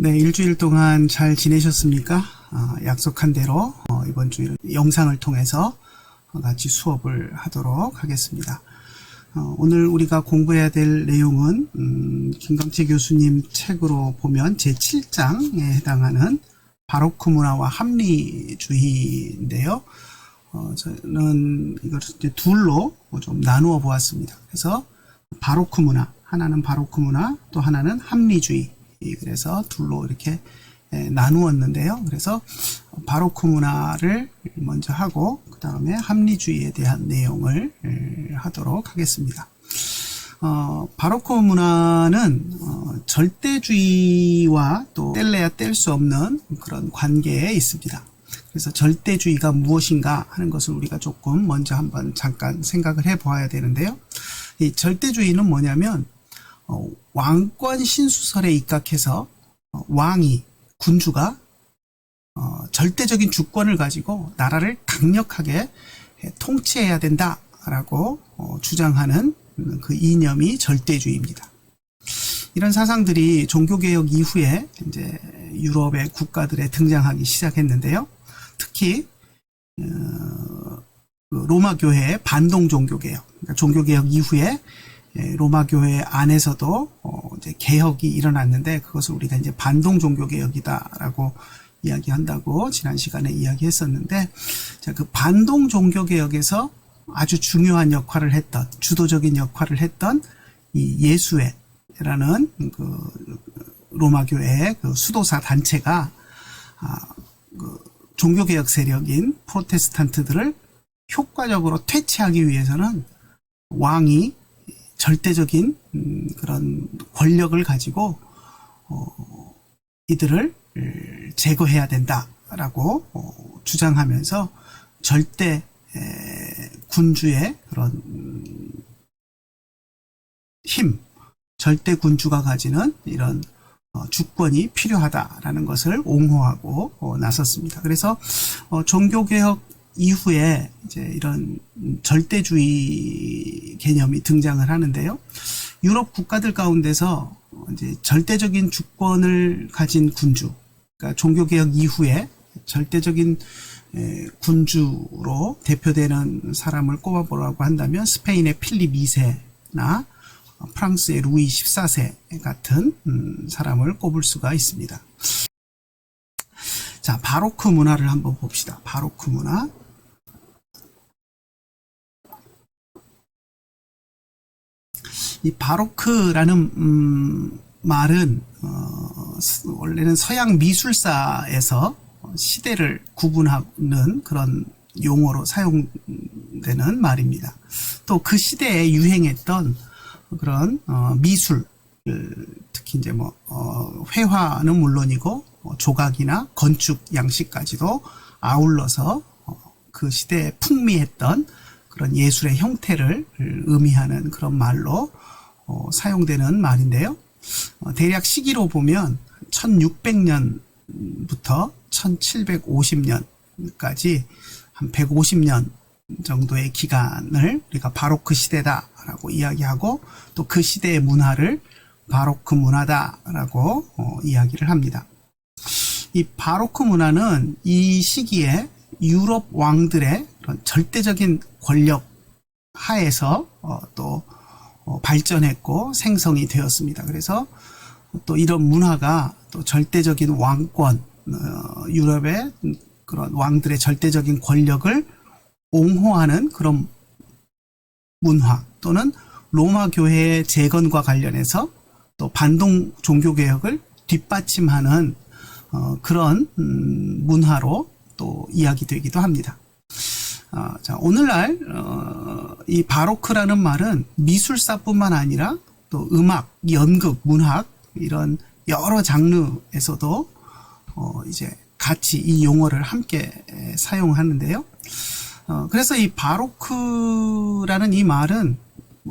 네, 일주일 동안 잘 지내셨습니까? 약속한 대로 이번 주 영상을 통해서 같이 수업을 하도록 하겠습니다. 오늘 우리가 공부해야 될 내용은 김강채 교수님 책으로 보면 제7장에 해당하는 바로크 문화와 합리주의인데요. 저는 이걸 둘로 좀 나누어 보았습니다. 그래서 바로크 문화, 하나는 바로크 문화, 또 하나는 합리주의. 그래서 둘로 이렇게 나누었는데요. 그래서 바로크 문화를 먼저 하고 그 다음에 합리주의에 대한 내용을 하도록 하겠습니다. 바로크 문화는 절대주의와 또 뗄래야 뗄 수 없는 그런 관계에 있습니다. 그래서 절대주의가 무엇인가 하는 것을 우리가 조금 먼저 한번 잠깐 생각을 해 보아야 되는데요. 이 절대주의는 뭐냐면 왕권 신수설에 입각해서 왕이, 군주가 절대적인 주권을 가지고 나라를 강력하게 통치해야 된다라고 주장하는 그 이념이 절대주의입니다. 이런 사상들이 종교개혁 이후에 이제 유럽의 국가들에 등장하기 시작했는데요. 특히 로마 교회의 반동 종교개혁, 그러니까 종교개혁 이후에 로마 교회 안에서도 이제 개혁이 일어났는데 그것을 우리가 이제 반동 종교 개혁이다라고 이야기한다고 지난 시간에 이야기했었는데, 자, 그 반동 종교 개혁에서 아주 중요한 역할을 했던, 주도적인 역할을 했던 이 예수회라는 그 로마 교회의 그 수도사 단체가 그 종교 개혁 세력인 프로테스탄트들을 효과적으로 퇴치하기 위해서는 왕이 절대적인 그런 권력을 가지고 이들을 제거해야 된다라고 주장하면서 절대 군주의 그런 힘, 절대 군주가 가지는 이런 주권이 필요하다라는 것을 옹호하고 나섰습니다. 그래서 종교개혁 이후에 이제 이런 절대주의 개념이 등장을 하는데요. 유럽 국가들 가운데서 이제 절대적인 주권을 가진 군주, 그러니까 종교개혁 이후에 절대적인 군주로 대표되는 사람을 꼽아보라고 한다면 스페인의 필립 2세나 프랑스의 루이 14세 같은 사람을 꼽을 수가 있습니다. 자, 바로크 문화를 한번 봅시다. 바로크 문화. 이 바로크라는 말은 원래는 서양 미술사에서 시대를 구분하는 그런 용어로 사용되는 말입니다. 또 그 시대에 유행했던 그런 미술, 특히 이제 회화는 물론이고 조각이나 건축 양식까지도 아울러서 그 시대에 풍미했던 그런 예술의 형태를 의미하는 그런 말로 사용되는 말인데요. 대략 시기로 보면 1600년부터 1750년까지 한 150년 정도의 기간을 우리가 바로크 시대다라고 이야기하고 또 그 시대의 문화를 바로크 문화다라고 이야기를 합니다. 이 바로크 문화는 이 시기에 유럽 왕들의 그런 절대적인 권력 하에서 또 발전했고 생성이 되었습니다. 그래서 또 이런 문화가 또 절대적인 왕권, 유럽의 그런 왕들의 절대적인 권력을 옹호하는 그런 문화, 또는 로마 교회의 재건과 관련해서 또 반동 종교개혁을 뒷받침하는 그런 문화로 또 이야기되기도 합니다. 자, 오늘날 이 바로크라는 말은 미술사뿐만 아니라 또 음악, 연극, 문학 이런 여러 장르에서도 이제 같이 이 용어를 함께 사용하는데요. 그래서 이 바로크라는 이 말은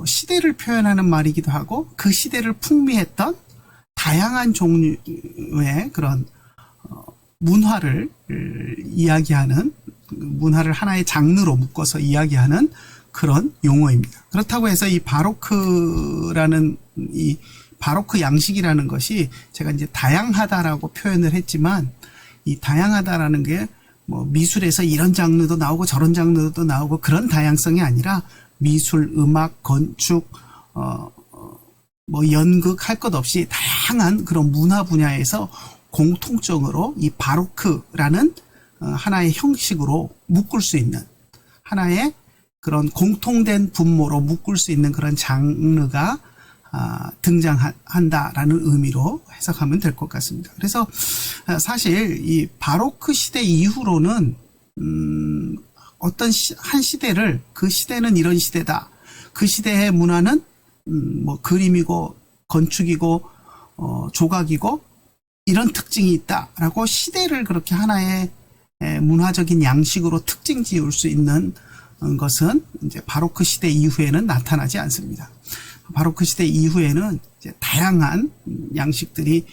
시대를 표현하는 말이기도 하고 그 시대를 풍미했던 다양한 종류의 그런 문화를 이야기하는, 문화를 하나의 장르로 묶어서 이야기하는 그런 용어입니다. 그렇다고 해서 이 바로크라는 이 바로크 양식이라는 것이 제가 이제 다양하다라고 표현을 했지만 이 다양하다라는 게 뭐 미술에서 이런 장르도 나오고 저런 장르도 나오고 그런 다양성이 아니라 미술, 음악, 건축, 뭐 연극 할 것 없이 다양한 그런 문화 분야에서 공통적으로 이 바로크라는 하나의 형식으로 묶을 수 있는 하나의 그런 공통된 분모로 묶을 수 있는 그런 장르가 등장한다라는 의미로 해석하면 될 것 같습니다. 그래서 사실 이 바로크 시대 이후로는 어떤 한 시대를 그 시대는 이런 시대다. 그 시대의 문화는 뭐 그림이고 건축이고 조각이고 이런 특징이 있다라고 시대를 그렇게 하나의 문화적인 양식으로 특징 지을 수 있는 것은 이제 바로크 시대 이후에는 나타나지 않습니다. 바로크 시대 이후에는 이제 다양한 양식들이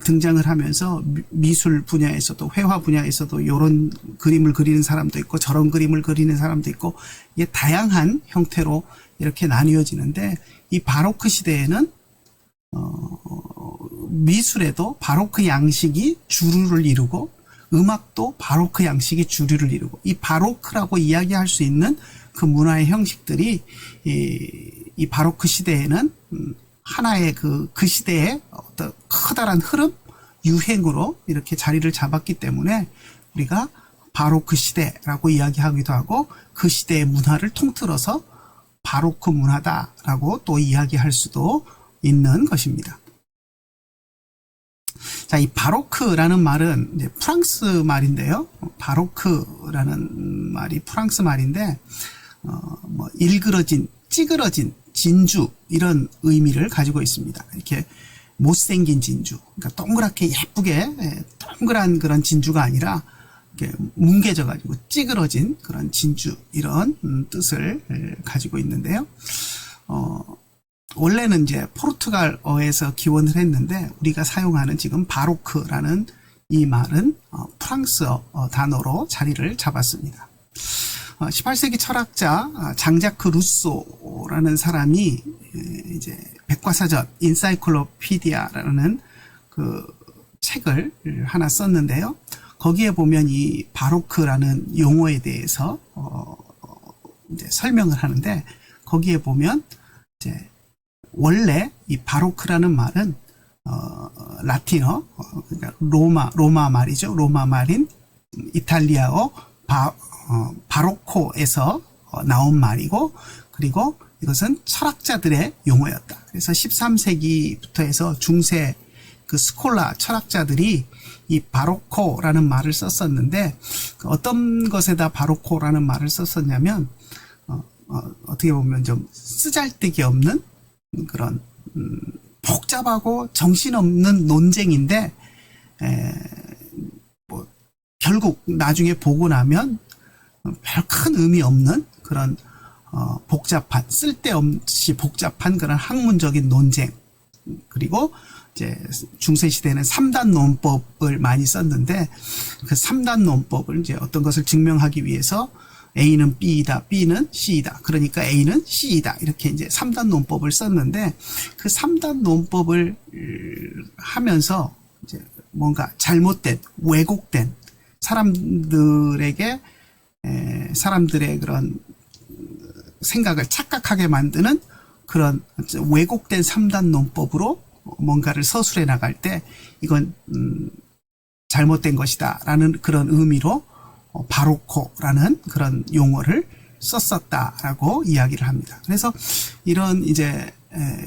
등장을 하면서 미술 분야에서도 회화 분야에서도 이런 그림을 그리는 사람도 있고 저런 그림을 그리는 사람도 있고 이게 다양한 형태로 이렇게 나뉘어지는데 이 바로크 시대에는 미술에도 바로크 양식이 주류를 이루고 음악도 바로크 양식이 주류를 이루고 이 바로크라고 이야기할 수 있는 그 문화의 형식들이 이 바로크 시대에는 하나의 그 시대의 어떤 커다란 흐름, 유행으로 이렇게 자리를 잡았기 때문에 우리가 바로크 시대라고 이야기하기도 하고 그 시대의 문화를 통틀어서 바로크 문화다라고 또 이야기할 수도 있는 것입니다. 자, 이 바로크라는 말은 이제 프랑스 말인데요. 바로크라는 말이 프랑스 말인데, 뭐 일그러진, 찌그러진 진주 이런 의미를 가지고 있습니다. 이렇게 못생긴 진주, 그러니까 동그랗게 예쁘게 동그란 그런 진주가 아니라 이렇게 뭉개져가지고 찌그러진 그런 진주 이런 뜻을 가지고 있는데요. 원래는 이제 포르투갈어에서 기원을 했는데 우리가 사용하는 지금 바로크라는 이 말은 프랑스어 단어로 자리를 잡았습니다. 18세기 철학자 장자크 루소라는 사람이 이제 백과사전 인사이클로피디아라는 그 책을 하나 썼는데요. 거기에 보면 이 바로크라는 용어에 대해서 이제 설명을 하는데 거기에 보면 이제 원래 이 바로크라는 말은 라틴어 그러니까 로마 말이죠. 로마 말인 이탈리아어 바로코에서 나온 말이고 그리고 이것은 철학자들의 용어였다. 그래서 13세기부터 해서 중세 그 스콜라 철학자들이 이 바로코라는 말을 썼었는데 어떤 것에다 바로코라는 말을 썼었냐면 어떻게 보면 좀 쓰잘데기 없는 그런 복잡하고 정신없는 논쟁인데 뭐 결국 나중에 보고 나면 별 큰 의미 없는 그런 복잡한 쓸데없이 복잡한 그런 학문적인 논쟁 그리고 이제 중세 시대는 3단 논법을 많이 썼는데 그 3단 논법을 이제 어떤 것을 증명하기 위해서 A는 B이다, B는 C이다. 그러니까 A는 C이다. 이렇게 이제 3단 논법을 썼는데 그 3단 논법을 하면서 이제 뭔가 잘못된, 왜곡된 사람들의 그런 생각을 착각하게 만드는 그런 왜곡된 3단 논법으로 뭔가를 서술해 나갈 때 이건 잘못된 것이다 라는 그런 의미로 바로코라는 그런 용어를 썼었다라고 이야기를 합니다. 그래서 이런 이제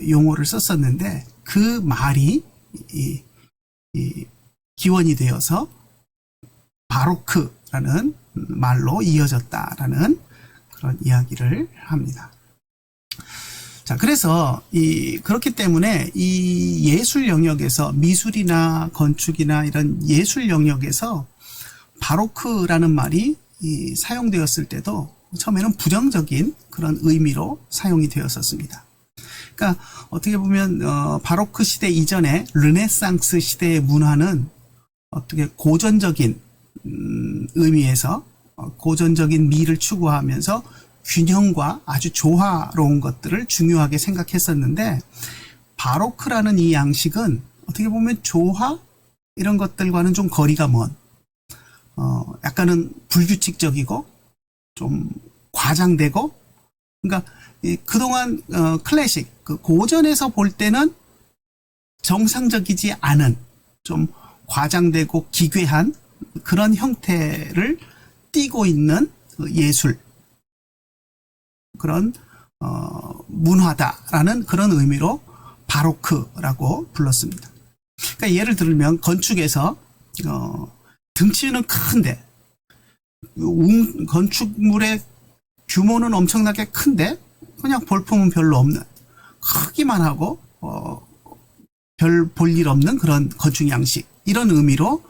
용어를 썼었는데 그 말이 기원이 되어서 바로크라는 말로 이어졌다라는 그런 이야기를 합니다. 자, 그래서 그렇기 때문에 이 예술 영역에서 미술이나 건축이나 이런 예술 영역에서 바로크라는 말이 사용되었을 때도 처음에는 부정적인 그런 의미로 사용이 되었었습니다. 그러니까 어떻게 보면 바로크 시대 이전에 르네상스 시대의 문화는 어떻게 고전적인 의미에서 고전적인 미를 추구하면서 균형과 아주 조화로운 것들을 중요하게 생각했었는데 바로크라는 이 양식은 어떻게 보면 조화 이런 것들과는 좀 거리가 먼, 약간은 불규칙적이고 좀 과장되고, 그러니까 그동안 클래식 그 고전에서 볼 때는 정상적이지 않은 좀 과장되고 기괴한 그런 형태를 띠고 있는 예술, 그런 문화다라는 그런 의미로 바로크라고 불렀습니다. 그러니까 예를 들면 건축에서 등치는 큰데 건축물의 규모는 엄청나게 큰데 그냥 볼품은 별로 없는, 크기만 하고 별 볼 일 없는 그런 건축 양식, 이런 의미로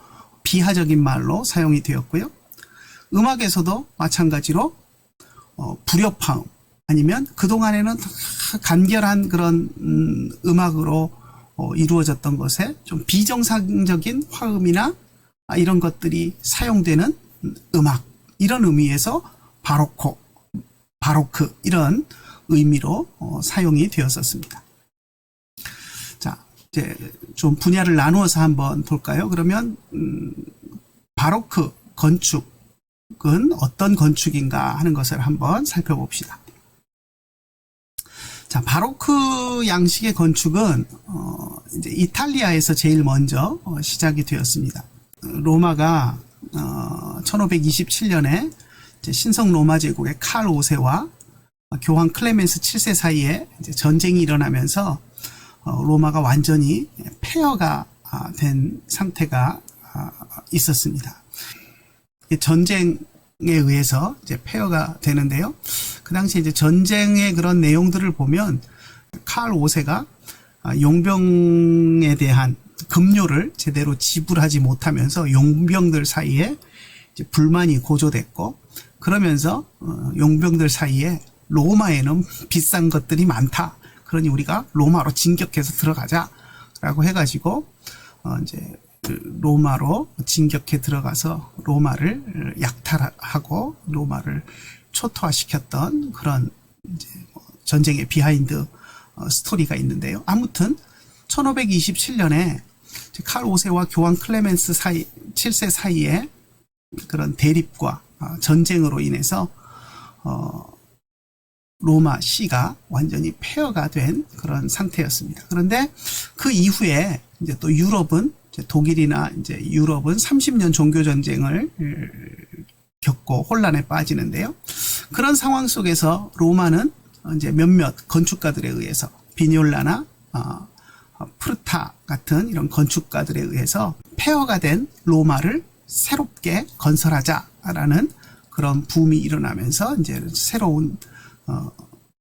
비하적인 말로 사용이 되었고요. 음악에서도 마찬가지로 불협화음, 아니면 그동안에는 간결한 그런 음악으로 이루어졌던 것에 좀 비정상적인 화음이나 이런 것들이 사용되는 음악, 이런 의미에서 바로크 이런 의미로 사용이 되었었습니다. 자, 이제 좀 분야를 나누어서 한번 볼까요? 그러면 바로크 건축은 어떤 건축인가 하는 것을 한번 살펴봅시다. 자, 바로크 양식의 건축은 이제 이탈리아에서 제일 먼저 시작이 되었습니다. 로마가 1527년에 신성 로마 제국의 칼 5세와 교황 클레멘스 7세 사이에 이제 전쟁이 일어나면서 로마가 완전히 폐허가 된 상태가 있었습니다. 전쟁에 의해서 이제 폐허가 되는데요. 그 당시 이제 전쟁의 그런 내용들을 보면 칼 5세가 용병에 대한 급료를 제대로 지불하지 못하면서 용병들 사이에 이제 불만이 고조됐고, 그러면서 용병들 사이에 로마에는 비싼 것들이 많다, 그러니 우리가 로마로 진격해서 들어가자라고 해가지고 이제 로마로 진격해 들어가서 로마를 약탈하고 로마를 초토화시켰던 그런 이제 전쟁의 비하인드 스토리가 있는데요. 아무튼 1527년에 칼 5세와 교황 클레멘스 7세 사이에 그런 대립과 전쟁으로 인해서 로마 시가 완전히 폐허가 된 그런 상태였습니다. 그런데 그 이후에 이제 또 유럽은, 독일이나 이제 유럽은 30년 종교 전쟁을 겪고 혼란에 빠지는데요. 그런 상황 속에서 로마는 이제 몇몇 건축가들에 의해서, 비뇰라나 프르타 같은 이런 건축가들에 의해서 폐허가 된 로마를 새롭게 건설하자라는 그런 붐이 일어나면서 이제 새로운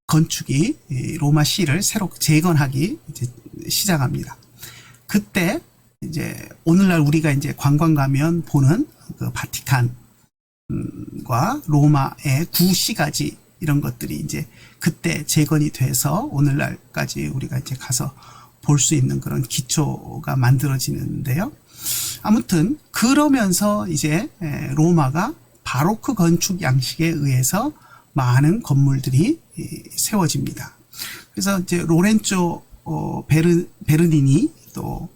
건축이 로마 시를 새로 재건하기 이제 시작합니다. 그때 이제 오늘날 우리가 이제 관광 가면 보는 그 바티칸과 로마의 구시가지, 이런 것들이 이제 그때 재건이 돼서 오늘날까지 우리가 이제 가서 볼 수 있는 그런 기초가 만들어지는데요. 아무튼 그러면서 이제 로마가 바로크 건축 양식에 의해서 많은 건물들이 세워집니다. 그래서 이제 로렌조 베르니니, 또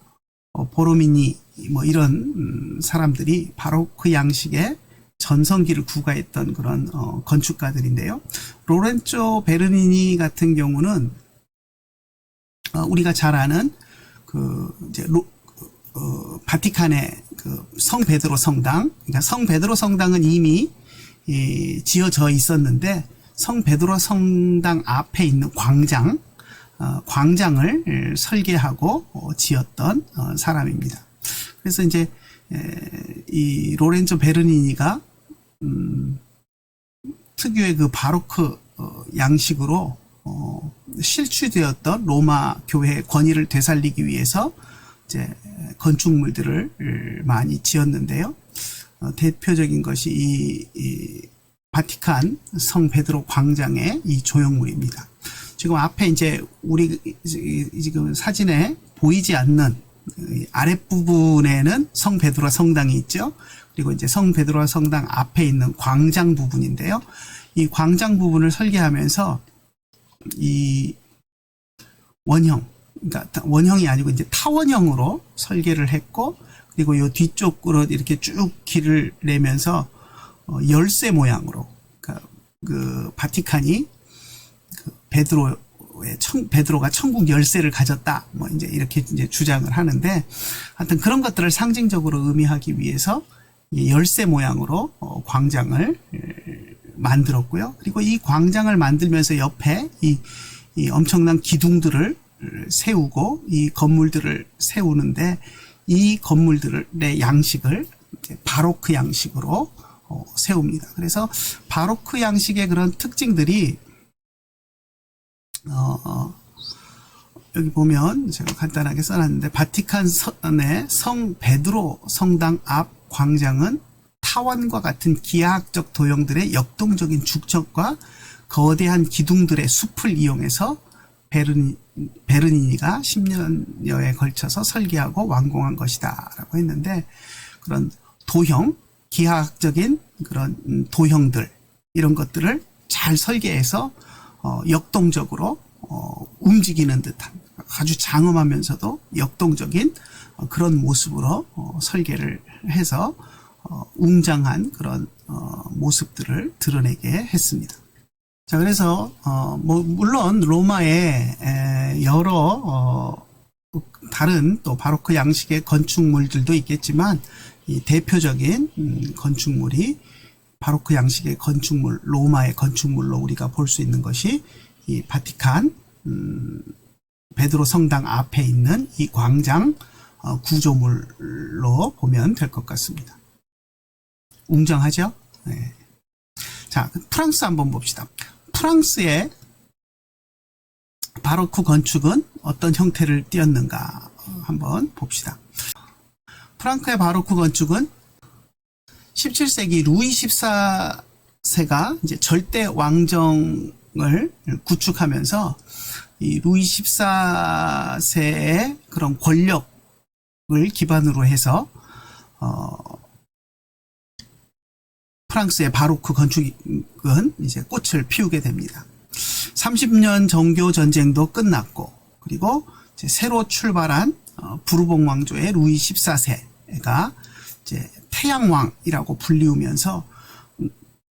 보로미니, 뭐 이런 사람들이 바로크 양식의 전성기를 구가했던 그런 건축가들인데요. 로렌조 베르니니 같은 경우는 우리가 잘 아는 그 이제 바티칸의 그 성 베드로 성당, 그러니까 성 베드로 성당은 이미 지어져 있었는데 성 베드로 성당 앞에 있는 광장을 설계하고 지었던 사람입니다. 그래서 이제 이 로렌조 베르니니가 특유의 그 바로크 양식으로 실추되었던 로마 교회의 권위를 되살리기 위해서 이제 건축물들을 많이 지었는데요. 대표적인 것이 이 바티칸 성 베드로 광장의 이 조형물입니다. 지금 앞에 이제 우리 지금 사진에 보이지 않는 아랫부분에는 성 베드로 성당이 있죠. 그리고 이제 성 베드로 성당 앞에 있는 광장 부분인데요. 이 광장 부분을 설계하면서 이 원형, 그러니까 원형이 아니고 이제 타원형으로 설계를 했고, 그리고 요 뒤쪽으로 이렇게 쭉 길을 내면서 열쇠 모양으로, 그러니까 그 바티칸이 그 베드로가 천국 열쇠를 가졌다, 뭐 이제 이렇게 이제 주장을 하는데, 하여튼 그런 것들을 상징적으로 의미하기 위해서 열쇠 모양으로 광장을 만들었고요. 그리고 이 광장을 만들면서 옆에 이 엄청난 기둥들을 세우고 이 건물들을 세우는데, 이 건물들의 양식을 바로크 양식으로 세웁니다. 그래서 바로크 양식의 그런 특징들이 여기 보면 제가 간단하게 써놨는데, 바티칸의 성 베드로 성당 앞 광장은 타원과 같은 기하학적 도형들의 역동적인 축척과 거대한 기둥들의 숲을 이용해서 베르니니가 10년여에 걸쳐서 설계하고 완공한 것이다 라고 했는데, 그런 도형, 기하학적인 그런 도형들, 이런 것들을 잘 설계해서 역동적으로 움직이는 듯한, 아주 장엄하면서도 역동적인 그런 모습으로 설계를 해서 웅장한 그런 모습들을 드러내게 했습니다. 자, 그래서 물론 로마에 여러 다른 또 바로크 양식의 건축물들도 있겠지만, 이 대표적인 건축물이 바로크 양식의 건축물, 로마의 건축물로 우리가 볼 수 있는 것이 이 바티칸 베드로 성당 앞에 있는 이 광장 구조물로 보면 될 것 같습니다. 웅장하죠? 네. 자, 프랑스 한번 봅시다. 프랑스의 바로크 건축은 어떤 형태를 띠었는가 한번 봅시다. 프랑스의 바로크 건축은 17세기 루이 14세가 이제 절대 왕정을 구축하면서 이 루이 14세의 그런 권력을 기반으로 해서 프랑스의 바로크 건축은 이제 꽃을 피우게 됩니다. 30년 정교 전쟁도 끝났고, 그리고 이제 새로 출발한 부르봉 왕조의 루이 14세가 이제 태양왕이라고 불리우면서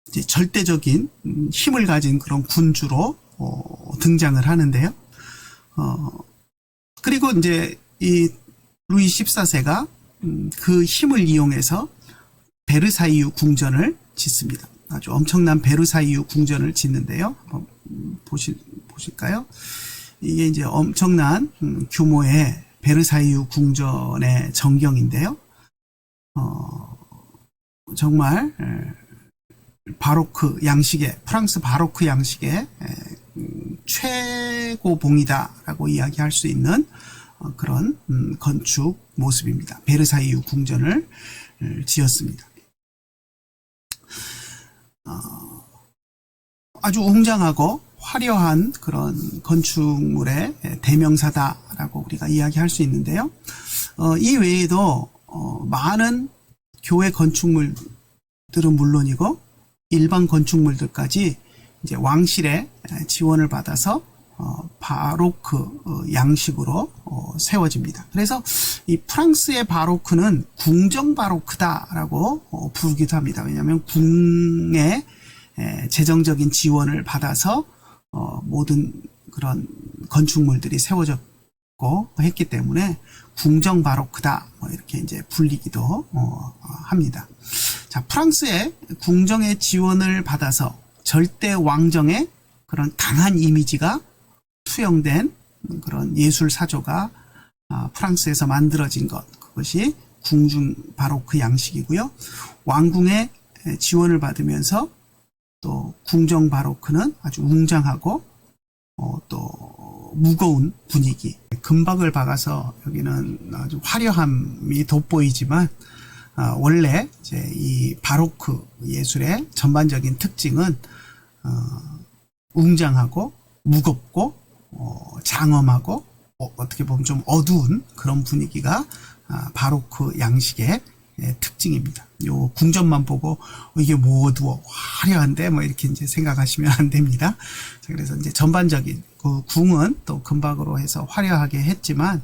이제 절대적인 힘을 가진 그런 군주로 등장을 하는데요. 그리고 이제 이 루이 14세가 그 힘을 이용해서 베르사유 궁전을 짓습니다. 아주 엄청난 베르사유 궁전을 짓는데요. 한번 보실까요? 이게 이제 엄청난 규모의 베르사유 궁전의 전경인데요. 정말 바로크 양식의, 프랑스 바로크 양식의 최고봉이다라고 이야기할 수 있는 그런 건축 모습입니다. 베르사유 궁전을 지었습니다. 아주 웅장하고 화려한 그런 건축물의 대명사다라고 우리가 이야기할 수 있는데요. 이 외에도 많은 교회 건축물들은 물론이고 일반 건축물들까지 이제 왕실의 지원을 받아서 바로크 양식으로 세워집니다. 그래서 이 프랑스의 바로크는 궁정 바로크다라고 부르기도 합니다. 왜냐하면 궁의 재정적인 지원을 받아서 모든 그런 건축물들이 세워졌고 했기 때문에 궁정 바로크다, 뭐 이렇게 이제 불리기도 합니다. 자, 프랑스의 궁정의 지원을 받아서 절대 왕정의 그런 강한 이미지가 투영된 그런 예술 사조가 프랑스에서 만들어진 것, 그것이 궁중 바로크 양식이고요. 왕궁의 지원을 받으면서 또 궁정 바로크는 아주 웅장하고 또 무거운 분위기, 금박을 박아서 여기는 아주 화려함이 돋보이지만 원래 이제 이 바로크 예술의 전반적인 특징은 웅장하고 무겁고 장엄하고 어떻게 보면 좀 어두운 그런 분위기가 바로크 양식의 특징입니다. 요 궁전만 보고 이게 뭐 어두워 화려한데 뭐 이렇게 이제 생각하시면 안 됩니다. 자, 그래서 이제 전반적인 그 궁은 또 금박으로 해서 화려하게 했지만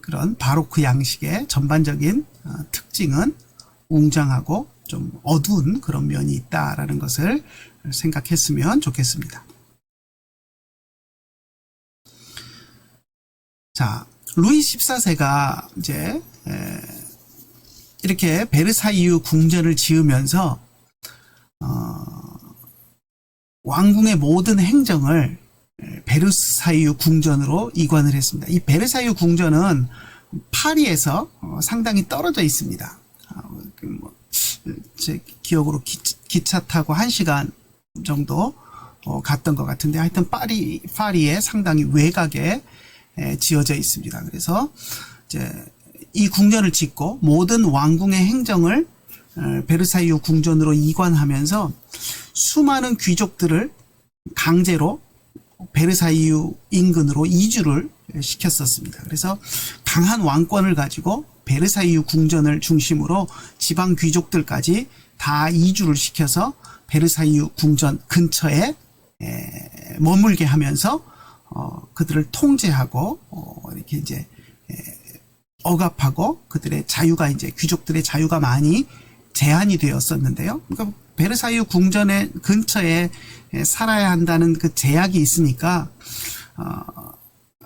그런 바로크 양식의 전반적인 특징은 웅장하고 좀 어두운 그런 면이 있다라는 것을 생각했으면 좋겠습니다. 자, 루이 14세가 이제 이렇게 베르사유 궁전을 지으면서 왕궁의 모든 행정을 베르사유 궁전으로 이관을 했습니다. 이 베르사유 궁전은 파리에서 상당히 떨어져 있습니다. 제 기억으로 기차 타고 1시간 정도 갔던 것 같은데 하여튼 파리의 상당히 외곽에 지어져 있습니다. 그래서 이제 이 궁전을 짓고 모든 왕궁의 행정을 베르사유 궁전으로 이관하면서 수많은 귀족들을 강제로 베르사유 인근으로 이주를 시켰었습니다. 그래서 강한 왕권을 가지고 베르사유 궁전을 중심으로 지방 귀족들까지 다 이주를 시켜서 베르사유 궁전 근처에 머물게 하면서 그들을 통제하고 이렇게 이제 억압하고 그들의 자유가 이제 귀족들의 자유가 많이 제한이 되었었는데요. 그러니까 베르사유 궁전의 근처에 살아야 한다는 그 제약이 있으니까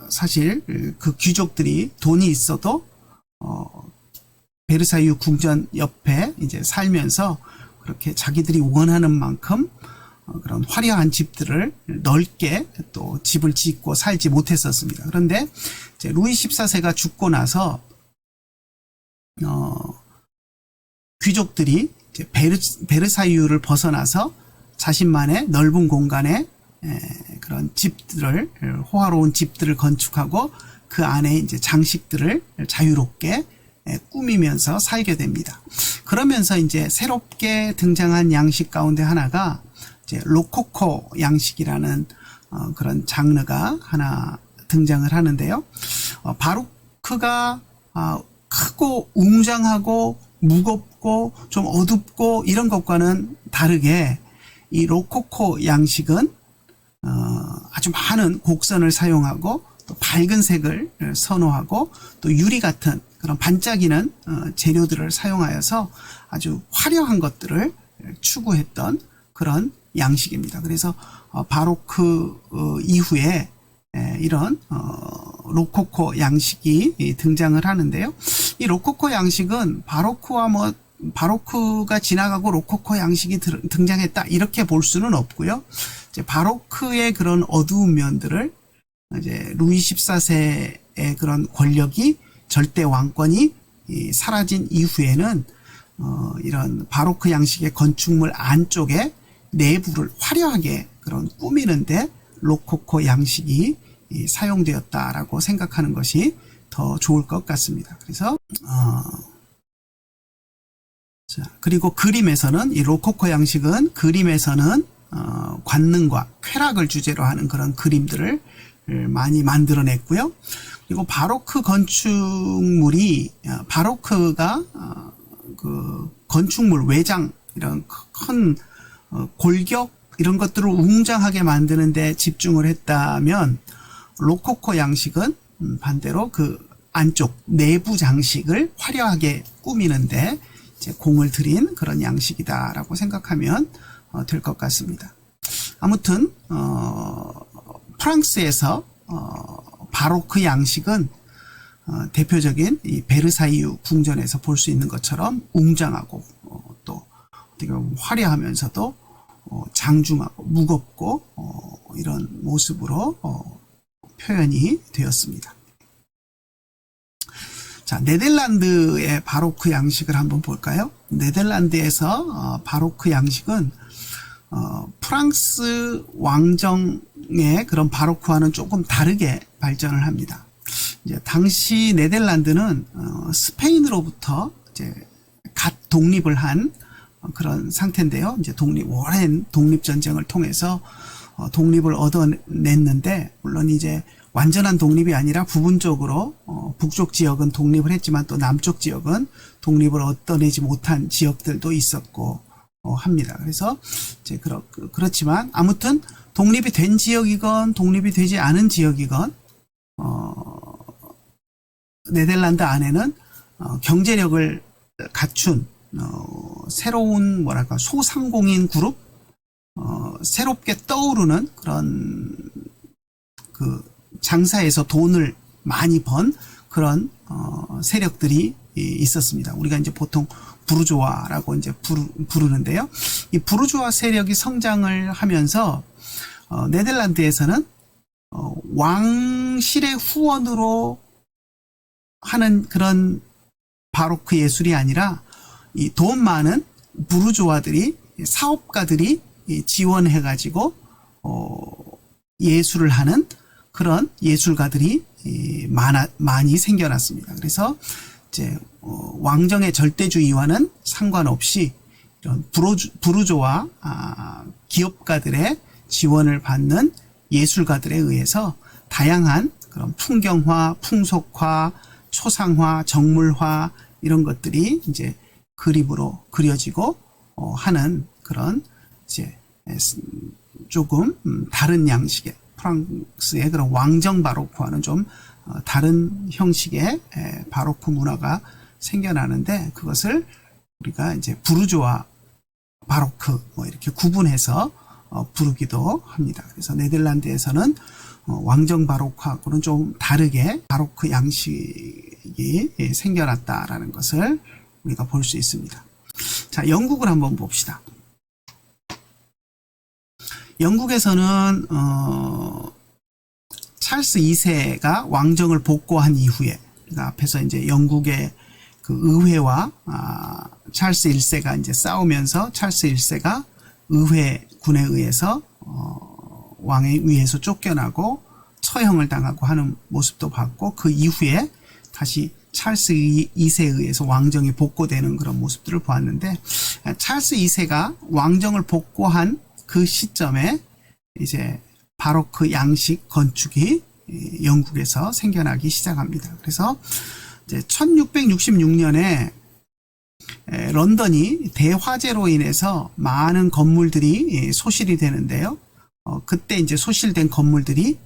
사실 그 귀족들이 돈이 있어도 베르사유 궁전 옆에 이제 살면서 그렇게 자기들이 원하는 만큼 그런 화려한 집들을 넓게 또 집을 짓고 살지 못했었습니다. 그런데 이제 루이 14세가 죽고 나서 귀족들이 이제 베르사유를 벗어나서 자신만의 넓은 공간에 그런 집들을 호화로운 집들을 건축하고 그 안에 이제 장식들을 자유롭게 꾸미면서 살게 됩니다. 그러면서 이제 새롭게 등장한 양식 가운데 하나가 이제 로코코 양식이라는 그런 장르가 하나 등장을 하는데요. 바로크가 크고 웅장하고 무겁고 좀 어둡고 이런 것과는 다르게 이 로코코 양식은 아주 많은 곡선을 사용하고 또 밝은 색을 선호하고 또 유리 같은 그런 반짝이는 재료들을 사용하여서 아주 화려한 것들을 추구했던 그런 양식입니다. 그래서 바로크 이후에 이런 로코코 양식이 등장을 하는데요. 이 로코코 양식은 바로크가 지나가고 로코코 양식이 등장했다 이렇게 볼 수는 없고요. 이제 바로크의 그런 어두운 면들을 이제 루이 14세의 그런 권력이 절대 왕권이 사라진 이후에는 이런 바로크 양식의 건축물 안쪽에 내부를 화려하게 그런 꾸미는데 로코코 양식이 사용되었다라고 생각하는 것이 더 좋을 것 같습니다. 그래서 자, 그리고 그림에서는 이 로코코 양식은 그림에서는 관능과 쾌락을 주제로 하는 그런 그림들을 많이 만들어냈고요. 그리고 바로크 건축물이 바로크가 그 건축물 외장 이런 큰 골격 이런 것들을 웅장하게 만드는 데 집중을 했다면 로코코 양식은 반대로 그 안쪽 내부 장식을 화려하게 꾸미는데 이제 공을 들인 그런 양식이다라고 생각하면 될 것 같습니다. 아무튼 프랑스에서 바로크 양식은 대표적인 이 베르사유 궁전에서 볼 수 있는 것처럼 웅장하고 또 어떻게 보면 화려하면서도 장중하고 무겁고 이런 모습으로 표현이 되었습니다. 자, 네덜란드의 바로크 양식을 한번 볼까요? 네덜란드에서 바로크 양식은 프랑스 왕정의 그런 바로크와는 조금 다르게 발전을 합니다. 이제 당시 네덜란드는 스페인으로부터 이제 갓 독립을 한 그런 상태인데요. 이제 오랜 독립 전쟁을 통해서 독립을 얻어냈는데 물론 이제 완전한 독립이 아니라 부분적으로 북쪽 지역은 독립을 했지만 또 남쪽 지역은 독립을 얻어내지 못한 지역들도 있었고 합니다. 그래서 이제 그렇지만 아무튼 독립이 된 지역이건 독립이 되지 않은 지역이건 네덜란드 안에는 경제력을 갖춘 새로운 뭐랄까 소상공인 그룹, 새롭게 떠오르는 그런 그 장사에서 돈을 많이 번 그런 세력들이 있었습니다. 우리가 이제 보통 부르주아라고 이제 부르는데요. 이 부르주아 세력이 성장을 하면서 네덜란드에서는 왕실의 후원으로 하는 그런 바로크 예술이 아니라 이 돈 많은 부르주아들이 사업가들이 지원해 가지고 예술을 하는 그런 예술가들이 많이 생겨났습니다. 그래서 이제 왕정의 절대주의와는 상관없이 이런 부르주아 기업가들의 지원을 받는 예술가들에 의해서 다양한 그런 풍경화, 풍속화, 초상화, 정물화 이런 것들이 이제 그림으로 그려지고 하는 그런 이제 조금 다른 양식의 프랑스의 그런 왕정 바로크와는 좀 다른 형식의 바로크 문화가 생겨나는데 그것을 우리가 이제 부르주아 바로크 뭐 이렇게 구분해서 부르기도 합니다. 그래서 네덜란드에서는 왕정 바로크하고는 좀 다르게 바로크 양식이 생겨났다라는 것을 우리가 볼 수 있습니다. 자, 영국을 한번 봅시다. 영국에서는 찰스 2세가 왕정을 복구한 이후에 그러니까 앞에서 이제 영국의 그 의회와 찰스 1세가 이제 싸우면서 찰스 1세가 의회군에 의해서 왕의 위에서 쫓겨나고 처형을 당하고 하는 모습도 봤고 그 이후에 다시 찰스 2세에 의해서 왕정이 복구되는 그런 모습들을 보았는데 찰스 2세가 왕정을 복구한 그 시점에 이제 바로크 양식 건축이 영국에서 생겨나기 시작합니다. 그래서 이제 1666년에 런던이 대화재로 인해서 많은 건물들이 소실이 되는데요. 그때 이제 소실된 건물들이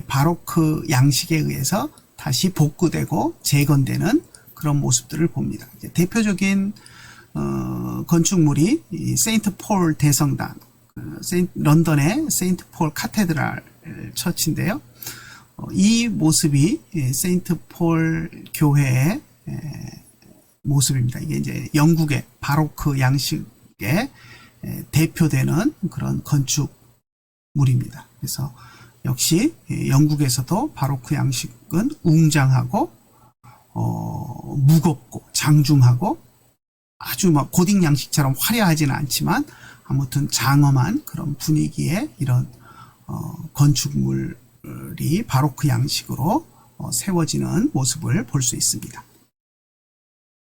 바로크 양식에 의해서 다시 복구되고 재건되는 그런 모습들을 봅니다. 이제 대표적인 건축물이 세인트 폴 대성당, 런던의 세인트 폴 카테드랄 처치인데요. 이 모습이 세인트 폴 교회의 모습입니다. 이게 이제 영국의 바로크 양식의 대표되는 그런 건축물입니다. 그래서 역시 영국에서도 바로크 양식은 웅장하고 무겁고 장중하고 아주 막 고딕 양식처럼 화려하지는 않지만 아무튼 장엄한 그런 분위기의 이런 건축물이 바로크 양식으로 세워지는 모습을 볼 수 있습니다.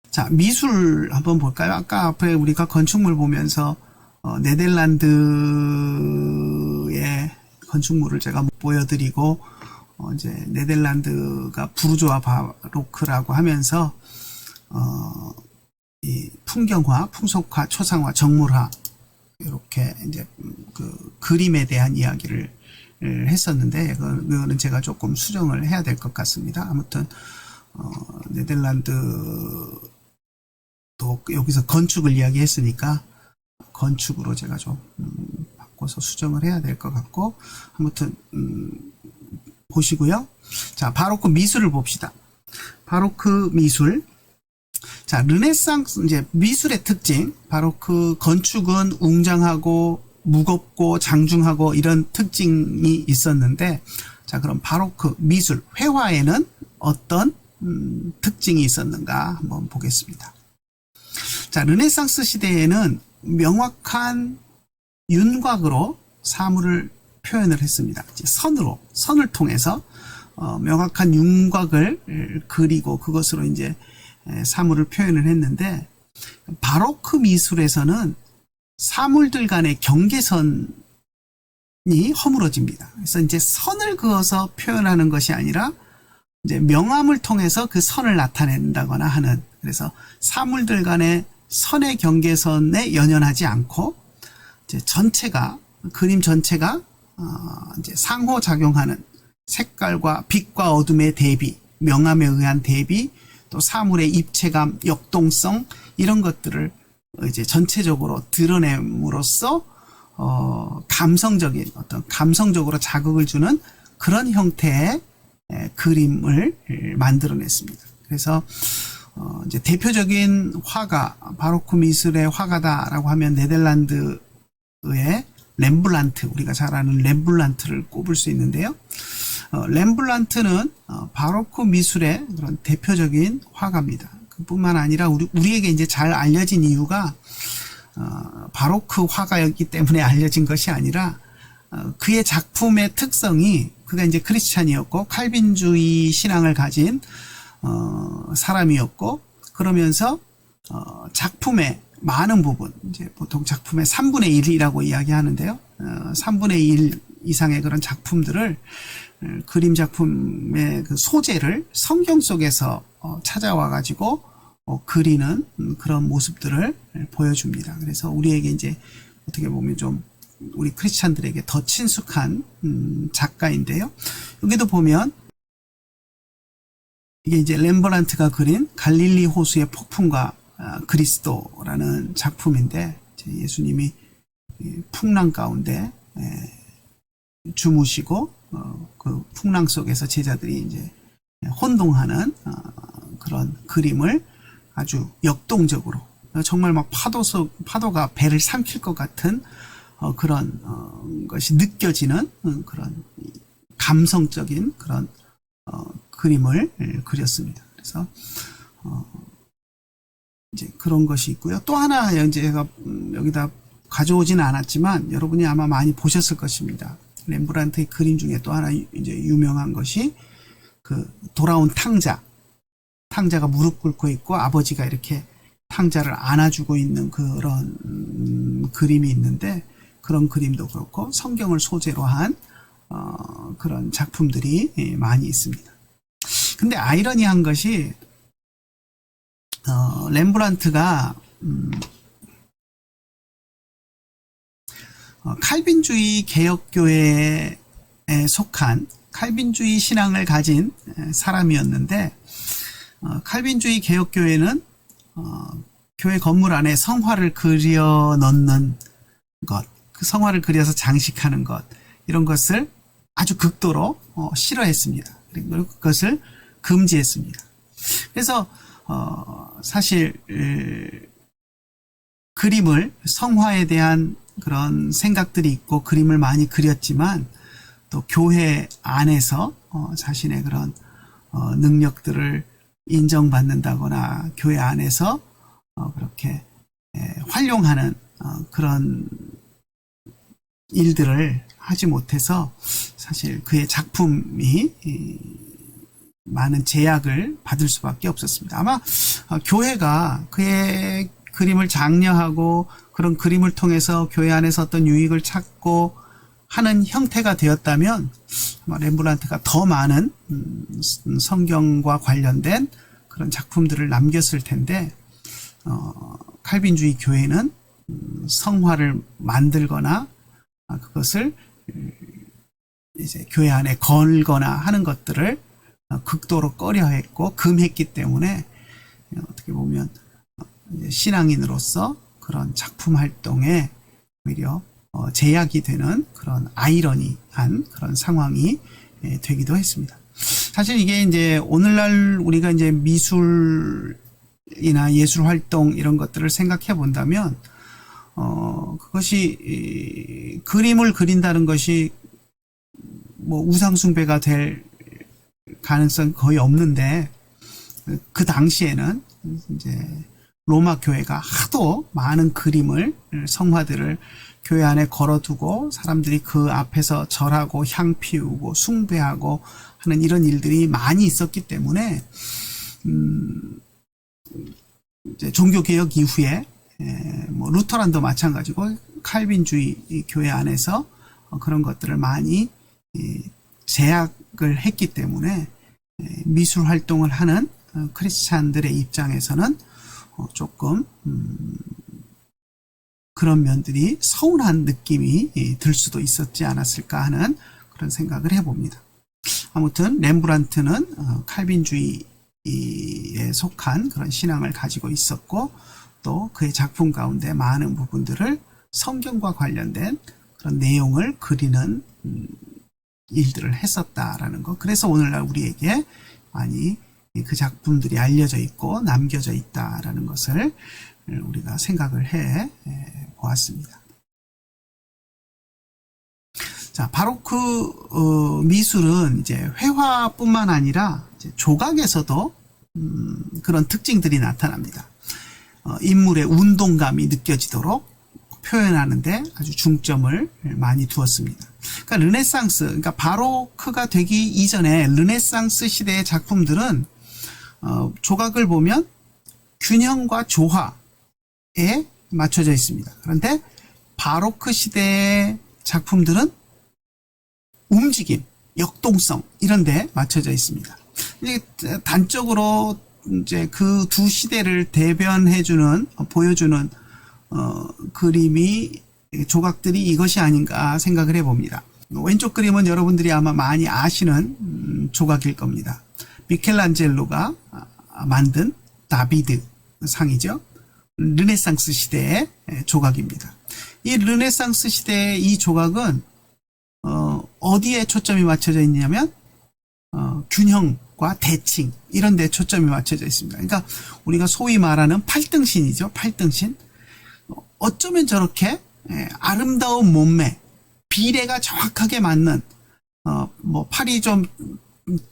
자, 미술 한번 볼까요? 아까 앞에 우리가 건축물 보면서 네덜란드의 건축물을 제가 보여드리고 이제 네덜란드가 부르주아 바로크라고 하면서 이 풍경화, 풍속화, 초상화, 정물화 이렇게 이제 그 그림에 대한 이야기를 했었는데 그거는 제가 조금 수정을 해야 될 것 같습니다. 아무튼 네덜란드도 여기서 건축을 이야기했으니까 건축으로 제가 좀 바꿔서 수정을 해야 될 것 같고 아무튼 보시고요. 자, 바로크 미술을 봅시다. 바로크 미술. 자, 르네상스 이제 미술의 특징. 바로크 건축은 웅장하고 무겁고 장중하고 이런 특징이 있었는데 자, 그럼 바로크 미술 회화에는 어떤 특징이 있었는가 한번 보겠습니다. 자, 르네상스 시대에는 명확한 윤곽으로 사물을 표현을 했습니다. 이제 선을 통해서 명확한 윤곽을 그리고 그것으로 이제 사물을 표현을 했는데 바로크 미술에서는 사물들 간의 경계선이 허물어집니다. 그래서 이제 선을 그어서 표현하는 것이 아니라 이제 명암을 통해서 그 선을 나타낸다거나 하는, 그래서 사물들 간의 선의 경계선에 연연하지 않고 이제 전체가, 그림 전체가 이제 상호작용하는 색깔과 빛과 어둠의 대비, 명암에 의한 대비, 또 사물의 입체감, 역동성, 이런 것들을 이제 전체적으로 드러냄으로써 감성적으로 자극을 주는 그런 형태의 그림을 만들어냈습니다. 그래서 이제 대표적인 화가 바로크 미술의 화가다라고 하면 네덜란드의 렘블란트, 우리가 잘 아는 렘블란트를 꼽을 수 있는데요. 렘블란트는 바로크 미술의 그런 대표적인 화가입니다. 그뿐만 아니라 우리에게 이제 잘 알려진 이유가 바로크 화가였기 때문에 알려진 것이 아니라 그의 작품의 특성이, 그가 이제 크리스찬이었고 칼빈주의 신앙을 가진 사람이었고, 그러면서 작품의 많은 부분, 이제 보통 작품의 3분의 1이라고 이야기하는데요. 3분의 1 이상의 그런 작품들을, 그림 작품의 그 소재를 성경 속에서 찾아와 가지고 그리는 그런 모습들을 보여줍니다. 그래서 우리에게 이제 어떻게 보면 좀 우리 크리스찬들에게 더 친숙한 작가인데요. 여기도 보면 이게 이제 렘브란트가 그린 갈릴리 호수의 폭풍과 그리스도라는 작품인데, 예수님이 풍랑 가운데 주무시고 그 풍랑 속에서 제자들이 이제 혼동하는 그런 그림을 아주 역동적으로, 정말 막 파도가 배를 삼킬 것 같은 그런 것이 느껴지는 그런 감성적인 그런 그림을 그렸습니다. 그래서 이제 그런 것이 있고요. 또 하나 이제 제가 여기다 가져오지는 않았지만 여러분이 아마 많이 보셨을 것입니다. 렘브란트의 그림 중에 또 하나 이제 유명한 것이 그 돌아온 탕자가 무릎 꿇고 있고 아버지가 이렇게 탕자를 안아주고 있는 그런 그림이 있는데, 그런 그림도 그렇고 성경을 소재로 한 그런 작품들이 많이 있습니다. 근데 아이러니한 것이 렘브란트가 칼빈주의 개혁교회에 속한 칼빈주의 신앙을 가진 사람이었는데, 칼빈주의 개혁교회는 교회 건물 안에 성화를 그려 넣는 것, 그 성화를 그려서 장식하는 것, 이런 것을 아주 극도로 싫어했습니다. 그리고 그것을 금지했습니다. 그래서 사실 그림을, 성화에 대한 그런 생각들이 있고 그림을 많이 그렸지만, 또 교회 안에서 자신의 그런 능력들을 인정받는다거나 교회 안에서 그렇게 활용하는 그런 일들을 하지 못해서 사실 그의 작품이 많은 제약을 받을 수밖에 없었습니다. 아마 교회가 그의 그림을 장려하고 그런 그림을 통해서 교회 안에서 어떤 유익을 찾고 하는 형태가 되었다면 아마 렘브란트가 더 많은 성경과 관련된 그런 작품들을 남겼을 텐데, 칼빈주의 교회는 성화를 만들거나 그것을 이제 교회 안에 걸거나 하는 것들을 극도로 꺼려했고 금했기 때문에 어떻게 보면 신앙인으로서 그런 작품 활동에 오히려 제약이 되는 그런 아이러니한 그런 상황이 되기도 했습니다. 사실 이게 이제 오늘날 우리가 이제 미술이나 예술 활동 이런 것들을 생각해 본다면 그것이 그림을 그린다는 것이 뭐 우상숭배가 될 가능성 거의 없는데, 그 당시에는 이제 로마 교회가 하도 많은 그림을, 성화들을 교회 안에 걸어두고 사람들이 그 앞에서 절하고 향 피우고 숭배하고 하는 이런 일들이 많이 있었기 때문에 이제 종교개혁 이후에 뭐 루터란도 마찬가지고 칼빈주의 교회 안에서 그런 것들을 많이 제약을 했기 때문에 미술 활동을 하는 크리스찬들의 입장에서는 조금 그런 면들이 서운한 느낌이 들 수도 있었지 않았을까 하는 그런 생각을 해봅니다. 아무튼 렘브란트는 칼빈주의에 속한 그런 신앙을 가지고 있었고 또 그의 작품 가운데 많은 부분들을 성경과 관련된 그런 내용을 그리는 일들을 했었다라는 것. 그래서 오늘날 우리에게 많이 그 작품들이 알려져 있고 남겨져 있다라는 것을 우리가 생각을 해 보았습니다. 자, 바로크 미술은 이제 회화뿐만 아니라 이제 조각에서도 그런 특징들이 나타납니다. 인물의 운동감이 느껴지도록 표현하는데 아주 중점을 많이 두었습니다. 그러니까 르네상스, 그러니까 바로크가 되기 이전에 르네상스 시대의 작품들은 조각을 보면 균형과 조화에 맞춰져 있습니다. 그런데 바로크 시대의 작품들은 움직임, 역동성 이런 데 맞춰져 있습니다. 이제 단적으로 이제 그 두 시대를 대변해주는 보여주는 그림이 조각들이 이것이 아닌가 생각을 해봅니다. 왼쪽 그림은 여러분들이 아마 많이 아시는 조각일 겁니다. 미켈란젤로가 만든 다비드 상이죠. 르네상스 시대의 조각입니다. 이 르네상스 시대의 이 조각은 어디에 초점이 맞춰져 있냐면 균형과 대칭 이런 데 초점이 맞춰져 있습니다. 그러니까 우리가 소위 말하는 팔등신이죠. 팔등신. 어쩌면 저렇게 아름다운 몸매, 비례가 정확하게 맞는 뭐 팔이 좀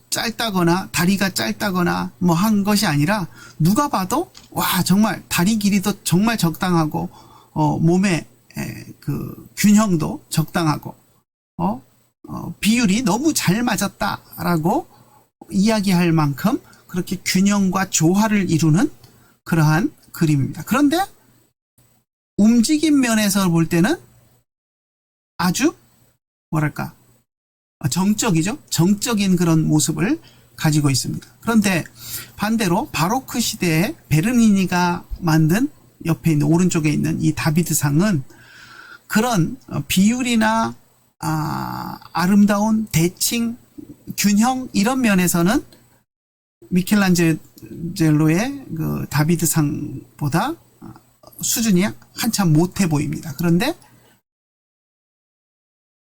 짧다거나 다리가 짧다거나 뭐 한 것이 아니라 누가 봐도 와 정말 다리 길이도 정말 적당하고 몸의 그 균형도 적당하고 비율이 너무 잘 맞았다라고 이야기할 만큼 그렇게 균형과 조화를 이루는 그러한 그림입니다. 그런데 움직임 면에서 볼 때는 아주 뭐랄까 정적이죠. 정적인 그런 모습을 가지고 있습니다. 그런데 반대로 바로크 시대에 베르니니가 만든 옆에 있는 오른쪽에 있는 이 다비드상은 그런 비율이나 아름다운 대칭, 균형 이런 면에서는 미켈란젤로의 그 다비드상보다 수준이 한참 못해 보입니다. 그런데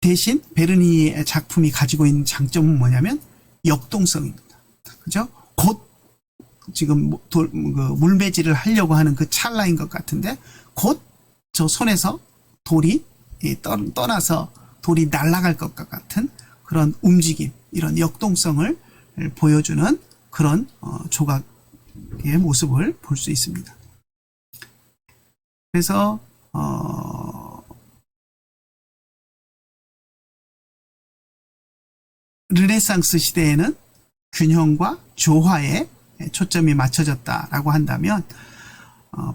대신 베르니의 작품이 가지고 있는 장점은 뭐냐면 역동성입니다. 그죠? 곧 지금 물매질을 하려고 하는 그 찰나인 것 같은데 곧 저 손에서 돌이 떠나서 돌이 날아갈 것 같은 그런 움직임, 이런 역동성을 보여주는 그런 조각의 모습을 볼 수 있습니다. 그래서 르네상스 시대에는 균형과 조화에 초점이 맞춰졌다라고 한다면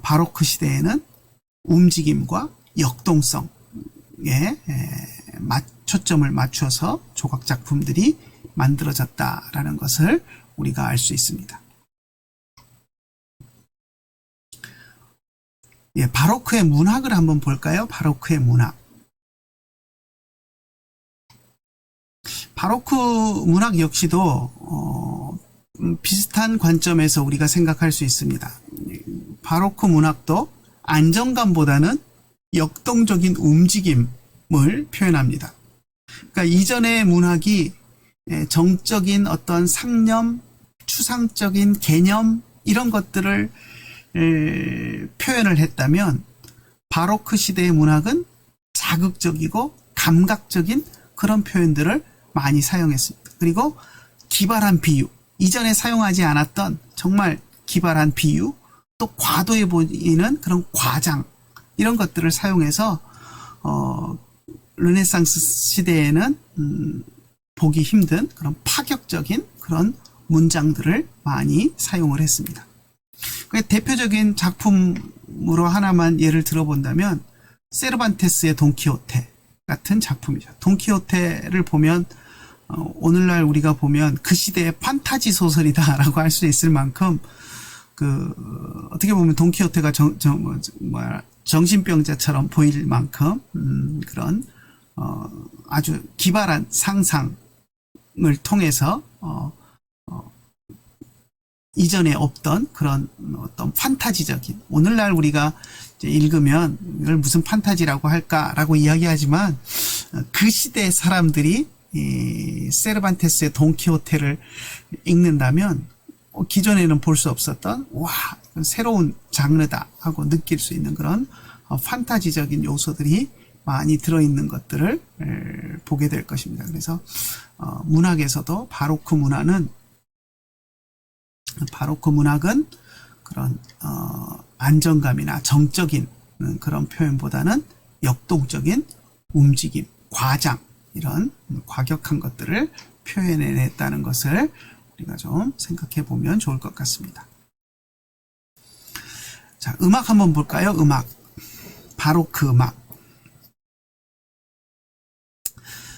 바로크 시대에는 움직임과 역동성에 초점을 맞춰서 조각 작품들이 만들어졌다라는 것을 우리가 알 수 있습니다. 예, 바로크의 문학을 한번 볼까요? 바로크의 문학. 바로크 문학 역시도 비슷한 관점에서 우리가 생각할 수 있습니다. 바로크 문학도 안정감보다는 역동적인 움직임을 표현합니다. 그러니까 이전의 문학이 정적인 어떤 상념, 추상적인 개념 이런 것들을 표현을 했다면 바로크 시대의 문학은 자극적이고 감각적인 그런 표현들을 많이 사용했습니다. 그리고 기발한 비유, 이전에 사용하지 않았던 정말 기발한 비유, 또 과도해 보이는 그런 과장 이런 것들을 사용해서 르네상스 시대에는 보기 힘든 그런 파격적인 그런 문장들을 많이 사용을 했습니다. 대표적인 작품으로 하나만 예를 들어본다면 세르반테스의 돈키호테, 같은 작품이죠. 돈키호테를 보면 오늘날 우리가 보면 그 시대의 판타지 소설이다라고 할 수 있을 만큼 어떻게 보면 돈키호테가 정신병자처럼 보일 만큼 그런 아주 기발한 상상을 통해서 이전에 없던 그런 어떤 판타지적인, 오늘날 우리가 이제 읽으면 이걸 무슨 판타지라고 할까라고 이야기하지만 그 시대 사람들이 이 세르반테스의 돈키호테를 읽는다면 기존에는 볼 수 없었던 새로운 장르다 하고 느낄 수 있는 그런 판타지적인 요소들이 많이 들어있는 것들을 보게 될 것입니다. 그래서 문학에서도 바로크 문학은 그런 안정감이나 정적인 그런 표현보다는 역동적인 움직임, 과장, 이런 과격한 것들을 표현해냈다는 것을 우리가 좀 생각해 보면 좋을 것 같습니다. 자, 음악 한번 볼까요? 음악. 바로크 음악.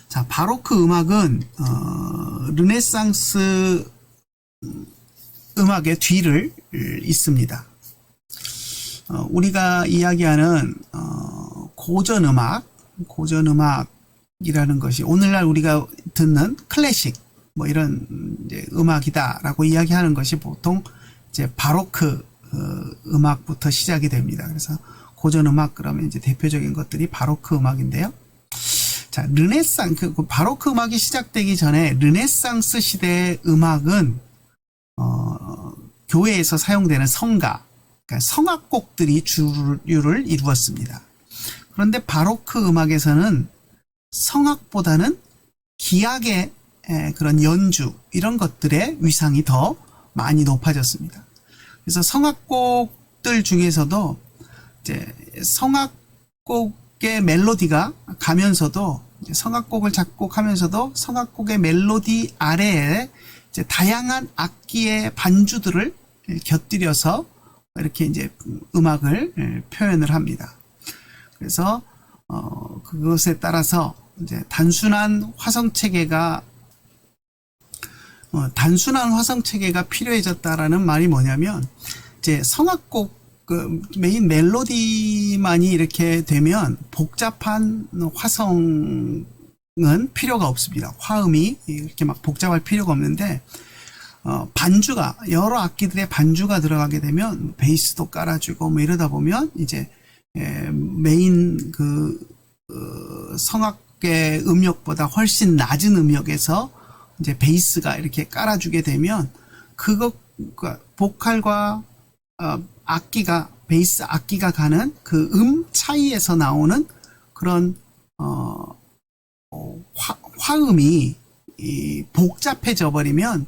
자, 바로크 음악은 르네상스 음악의 뒤를 잇습니다. 우리가 이야기하는 고전 음악이라는 것이 오늘날 우리가 듣는 클래식 이런 이제 음악이다라고 이야기하는 것이 보통 이제 바로크 음악부터 시작이 됩니다. 그래서 고전 음악 그러면 이제 대표적인 것들이 바로크 음악인데요. 자, 바로크 음악이 시작되기 전에 르네상스 시대의 음악은 교회에서 사용되는 성가, 그러니까 성악곡들이 주류를 이루었습니다. 그런데 바로크 음악에서는 성악보다는 기악의 그런 연주, 이런 것들의 위상이 더 많이 높아졌습니다. 그래서 성악곡들 중에서도 이제 성악곡의 멜로디가 가면서도 성악곡을 작곡하면서도 성악곡의 멜로디 아래에 이제 다양한 악기의 반주들을 곁들여서 이렇게 이제 음악을 표현을 합니다. 그래서 그것에 따라서 이제 단순한 화성 체계가 필요해졌다라는 말이 뭐냐면, 이제 성악곡 메인 멜로디만이 이렇게 되면 복잡한 화성은 필요가 없습니다. 화음이 이렇게 막 복잡할 필요가 없는데, 반주가, 여러 악기들의 반주가 들어가게 되면 베이스도 깔아주고 이러다 보면 이제 메인 성악의 음역보다 훨씬 낮은 음역에서 이제 베이스가 이렇게 깔아주게 되면 보컬과 베이스 악기가 가는 그 차이에서 나오는 그런 화음이 복잡해져 버리면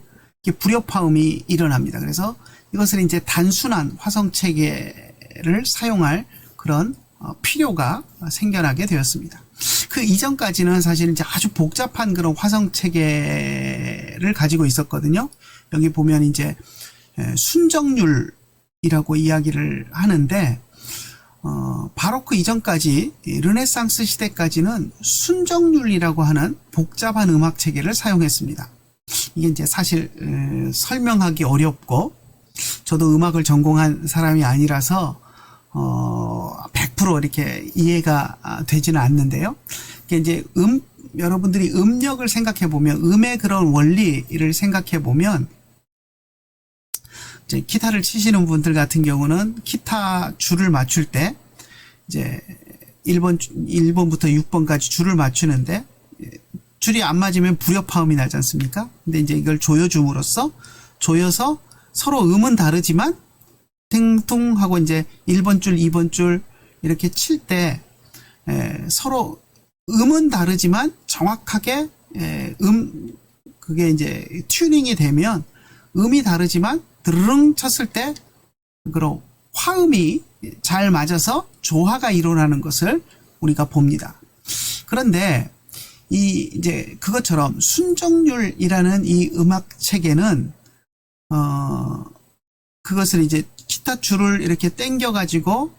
불협화음이 일어납니다. 그래서 이것을 이제 단순한 화성 체계를 사용할 그런 필요가 생겨나게 되었습니다. 그 이전까지는 사실 이제 아주 복잡한 그런 화성 체계를 가지고 있었거든요. 여기 보면 이제 순정률이라고 이야기를 하는데, 바로크 이전까지 르네상스 시대까지는 순정률이라고 하는 복잡한 음악 체계를 사용했습니다. 이게 이제 사실 설명하기 어렵고, 저도 음악을 전공한 사람이 아니라서 100% 이렇게 이해가 되지는 않는데요. 이게 이제 여러분들이 음력을 생각해 보면, 음의 그런 원리를 생각해 보면, 이제 기타를 치시는 분들 같은 경우는 기타 줄을 맞출 때 이제 1번부터 6번까지 줄을 맞추는데, 줄이 안 맞으면 불협화음이 나지 않습니까? 근데 이제 이걸 조여서 서로 음은 다르지만 탱퉁 하고 이제 1번 줄, 2번 줄 이렇게 칠 때 서로 음은 다르지만 정확하게 그게 이제 튜닝이 되면 음이 다르지만 드르릉 쳤을 때 그런 화음이 잘 맞아서 조화가 일어나는 것을 우리가 봅니다. 그런데 이제 그것처럼 순정률이라는 이 음악 체계는 그것을 이제 기타 줄을 이렇게 당겨 가지고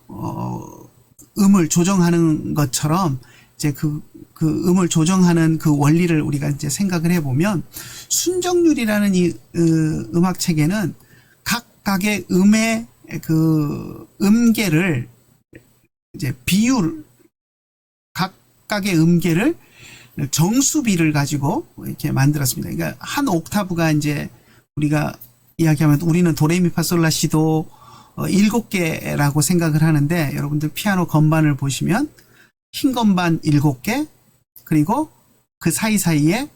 음을 조정하는 것처럼 이제 그 음을 조정하는 그 원리를 우리가 이제 생각을 해보면 순정률이라는 이 음악 체계는 각각의 음의 그 음계를 이제 각각의 음계를 정수비를 가지고 이렇게 만들었습니다. 그러니까 한 옥타브가 이제 우리가 이야기하면 우리는 도레미파솔라시도 7개라고 생각을 하는데, 여러분들 피아노 건반을 보시면 흰 건반 7개, 그리고 그 사이사이에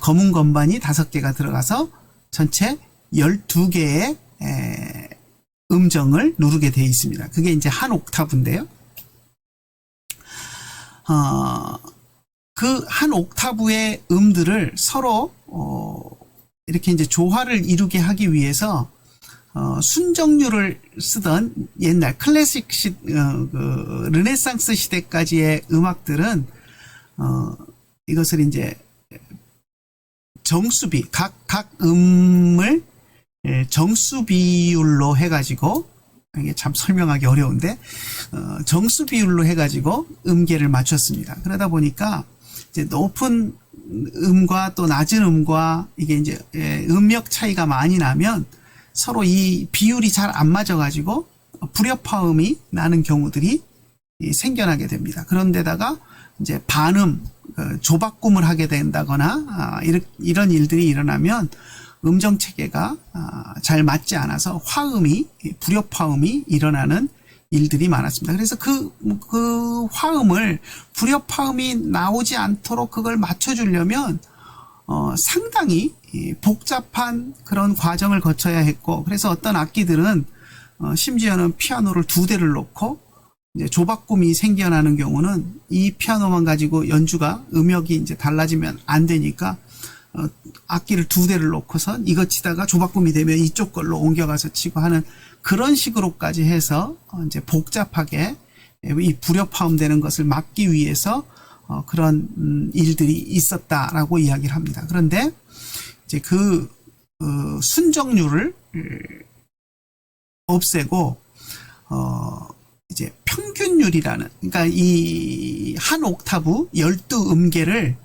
검은 건반이 5개가 들어가서 전체 12개의 음정을 누르게 되어 있습니다. 그게 이제 한 옥타브인데요. 그 한 옥타브의 음들을 서로 이렇게 이제 조화를 이루게 하기 위해서 순정률을 쓰던 옛날 클래식 그 르네상스 시대까지의 음악들은 이것을 이제 정수비, 각 음을 정수 비율로 해가지고, 이게 참 설명하기 어려운데 정수 비율로 해가지고 음계를 맞췄습니다. 그러다 보니까 이제 높은 음과 또 낮은 음과 이게 이제 음역 차이가 많이 나면 서로 이 비율이 잘 안 맞아가지고 불협화음이 나는 경우들이 생겨나게 됩니다. 그런데다가 이제 반음, 조바꿈을 하게 된다거나 이런 일들이 일어나면 음정 체계가 잘 맞지 않아서 불협화음이 일어나는 일들이 많았습니다. 그래서 그 화음을 불협화음이 나오지 않도록 그걸 맞춰주려면 상당히 복잡한 그런 과정을 거쳐야 했고, 그래서 어떤 악기들은 심지어는 피아노를 2대를 놓고 이제 조바꿈이 생겨나는 경우는 이 피아노만 가지고 연주가 음역이 이제 달라지면 안 되니까 악기를 2대를 놓고선 이거 치다가 조바꿈이 되면 이쪽 걸로 옮겨가서 치고 하는 그런 식으로까지 해서 이제 복잡하게 이 불협화음 되는 것을 막기 위해서 그런 일들이 있었다라고 이야기를 합니다. 그런데 이제 그 순정률을 없애고 이제 평균율이라는, 그러니까 이 한 옥타브 12음계를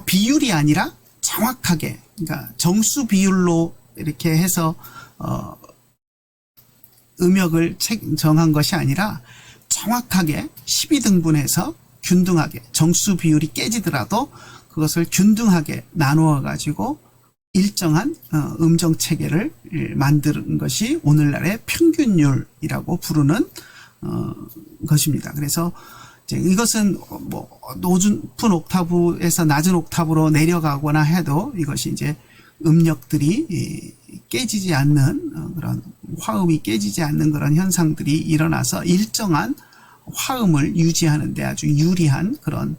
비율이 아니라 정확하게, 그러니까 정수 비율로 이렇게 해서 음역을 정한 것이 아니라 정확하게 12등분해서 균등하게, 정수 비율이 깨지더라도 그것을 균등하게 나누어 가지고 일정한 음정 체계를 만드는 것이 오늘날의 평균율이라고 부르는 것입니다. 그래서 이제 이것은 뭐 높은 옥타브에서 낮은 옥타브로 내려가거나 해도 이것이 이제 음역들이 깨지지 않는 그런 화음이 깨지지 않는 그런 현상들이 일어나서 일정한 화음을 유지하는 데 아주 유리한 그런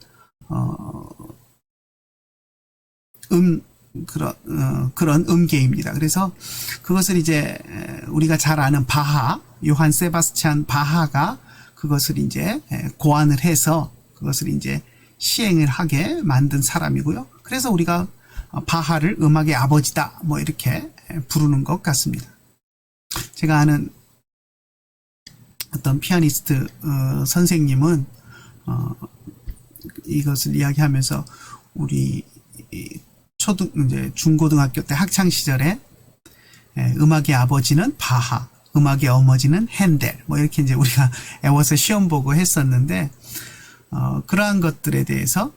그런 음계입니다. 그래서 그것을 이제 우리가 잘 아는 요한 세바스찬 바하가 그것을 이제 고안을 해서 그것을 이제 시행을 하게 만든 사람이고요. 그래서 우리가 바하를 음악의 아버지다 뭐 이렇게 부르는 것 같습니다. 제가 아는 어떤 피아니스트 선생님은 이것을 이야기하면서 우리 이제 중고등학교 때 학창 시절에 음악의 아버지는 바하, 음악의 어머니는 핸델, 뭐 이렇게 이제 우리가 애워서 시험 보고 했었는데, 그러한 것들에 대해서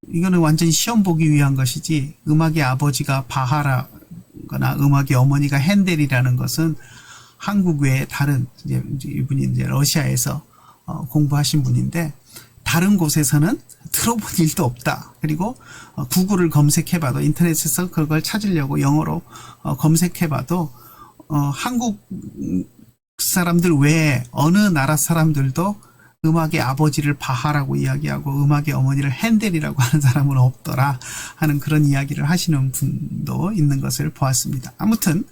이거는 완전히 시험 보기 위한 것이지, 음악의 아버지가 바하라거나 음악의 어머니가 핸델이라는 것은 한국 외에 다른, 이분이 이제 러시아에서 공부하신 분인데, 다른 곳에서는 들어본 일도 없다. 그리고 구글을 검색해봐도, 인터넷에서 그걸 찾으려고 영어로 검색해봐도 한국 사람들 외에 어느 나라 사람들도 음악의 아버지를 바하라고 이야기하고 음악의 어머니를 핸델이라고 하는 사람은 없더라 하는 그런 이야기를 하시는 분도 있는 것을 보았습니다. 아무튼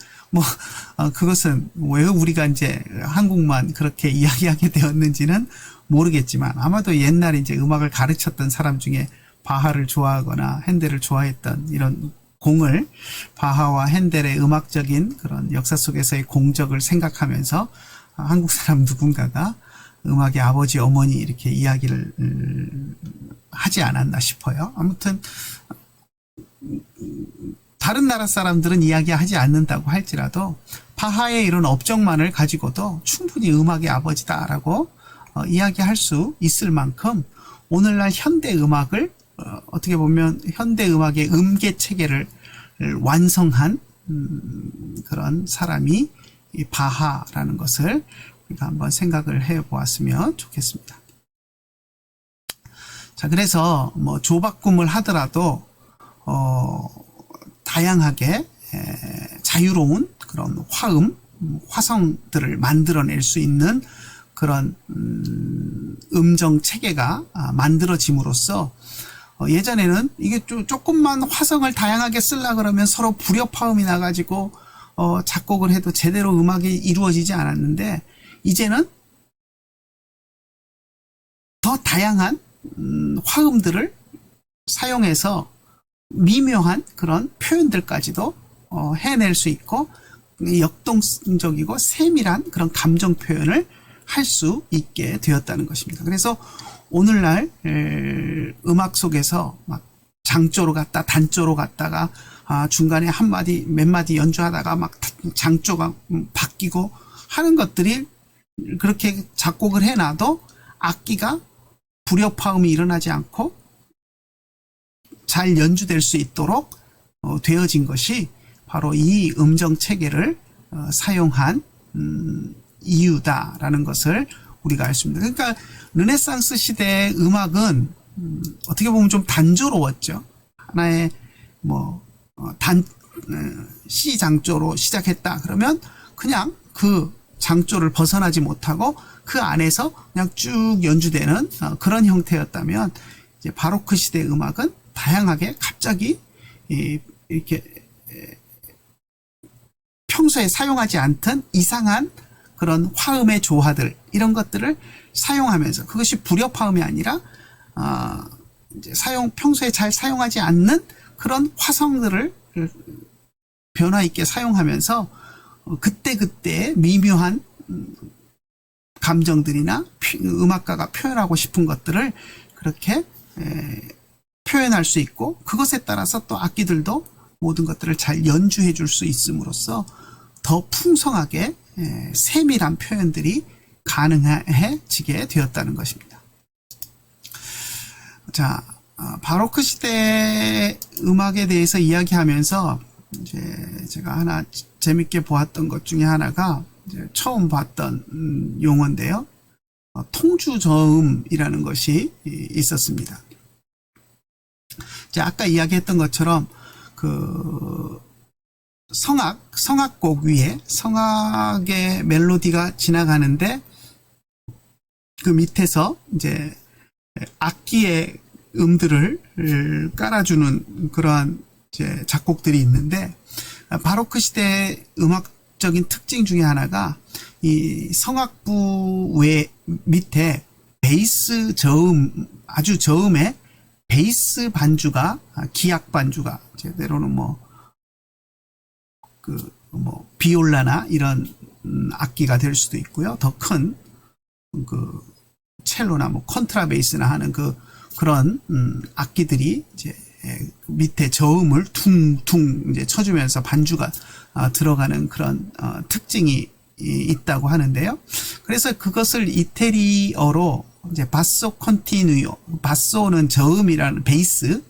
그것은 왜 우리가 이제 한국만 그렇게 이야기하게 되었는지는 모르겠지만, 아마도 옛날에 이제 음악을 가르쳤던 사람 중에 바하를 좋아하거나 핸델을 좋아했던 이런 공을, 바하와 핸델의 음악적인 그런 역사 속에서의 공적을 생각하면서 한국 사람 누군가가 음악의 아버지, 어머니 이렇게 이야기를 하지 않았나 싶어요. 아무튼 다른 나라 사람들은 이야기하지 않는다고 할지라도 바하의 이런 업적만을 가지고도 충분히 음악의 아버지다라고 이야기할 수 있을 만큼 오늘날 현대 음악을 어떻게 보면 현대 음악의 음계 체계를 완성한 그런 사람이 이 바하라는 것을 우리가 한번 생각을 해 보았으면 좋겠습니다. 자, 그래서 뭐 조바꿈을 하더라도 다양하게 자유로운 그런 화성들을 만들어낼 수 있는 그런 음정 체계가 만들어짐으로써 예전에는 이게 조금만 화성을 다양하게 쓰려 그러면 서로 불협화음이 나가지고 작곡을 해도 제대로 음악이 이루어지지 않았는데 이제는 더 다양한 화음들을 사용해서 미묘한 그런 표현들까지도 해낼 수 있고 역동적이고 세밀한 그런 감정 표현을 할 수 있게 되었다는 것입니다. 그래서 오늘날 음악 속에서 막 장조로 갔다 단조로 갔다가 중간에 한 마디 몇 마디 연주하다가 막 장조가 바뀌고 하는 것들이 그렇게 작곡을 해놔도 악기가 불협화음이 일어나지 않고 잘 연주될 수 있도록 되어진 것이 바로 이 음정 체계를 사용한 이유다라는 것을 우리가 알 수 있습니다. 그러니까 르네상스 시대의 음악은 어떻게 보면 좀 단조로웠죠. 하나의 C 장조로 시작했다 그러면 그냥 그 장조를 벗어나지 못하고 그 안에서 그냥 쭉 연주되는 그런 형태였다면 이제 바로크 시대의 음악은 다양하게 갑자기 이렇게 평소에 사용하지 않던 이상한 그런 화음의 조화들 이런 것들을 사용하면서 그것이 불협화음이 아니라 이제 평소에 잘 사용하지 않는 그런 화성들을 변화 있게 사용하면서 그때그때 미묘한 감정들이나 음악가가 표현하고 싶은 것들을 그렇게 표현할 수 있고 그것에 따라서 또 악기들도 모든 것들을 잘 연주해 줄 수 있음으로써 더 풍성하게 세밀한 표현들이 가능해지게 되었다는 것입니다. 자, 바로크 시대 음악에 대해서 이야기하면서 이제 제가 하나 재밌게 보았던 것 중에 하나가 이제 처음 봤던 용어인데요. 통주저음이라는 것이 있었습니다. 이제 아까 이야기했던 것처럼 그 성악곡 위에 성악의 멜로디가 지나가는데 그 밑에서 이제 악기의 음들을 깔아주는 그러한 이제 작곡들이 있는데 바로크 시대의 음악적인 특징 중에 하나가 이 성악부 외 밑에 베이스 저음 아주 저음의 베이스 반주가 기악 반주가 제대로는 비올라나 이런 악기가 될 수도 있고요. 더 큰 그 첼로나 컨트라베이스나 하는 그런 악기들이 이제 밑에 저음을 퉁퉁 이제 쳐주면서 반주가 들어가는 그런 특징이 있다고 하는데요. 그래서 그것을 이태리어로 이제 바소 컨티뉴오, 바소는 저음이라는 베이스,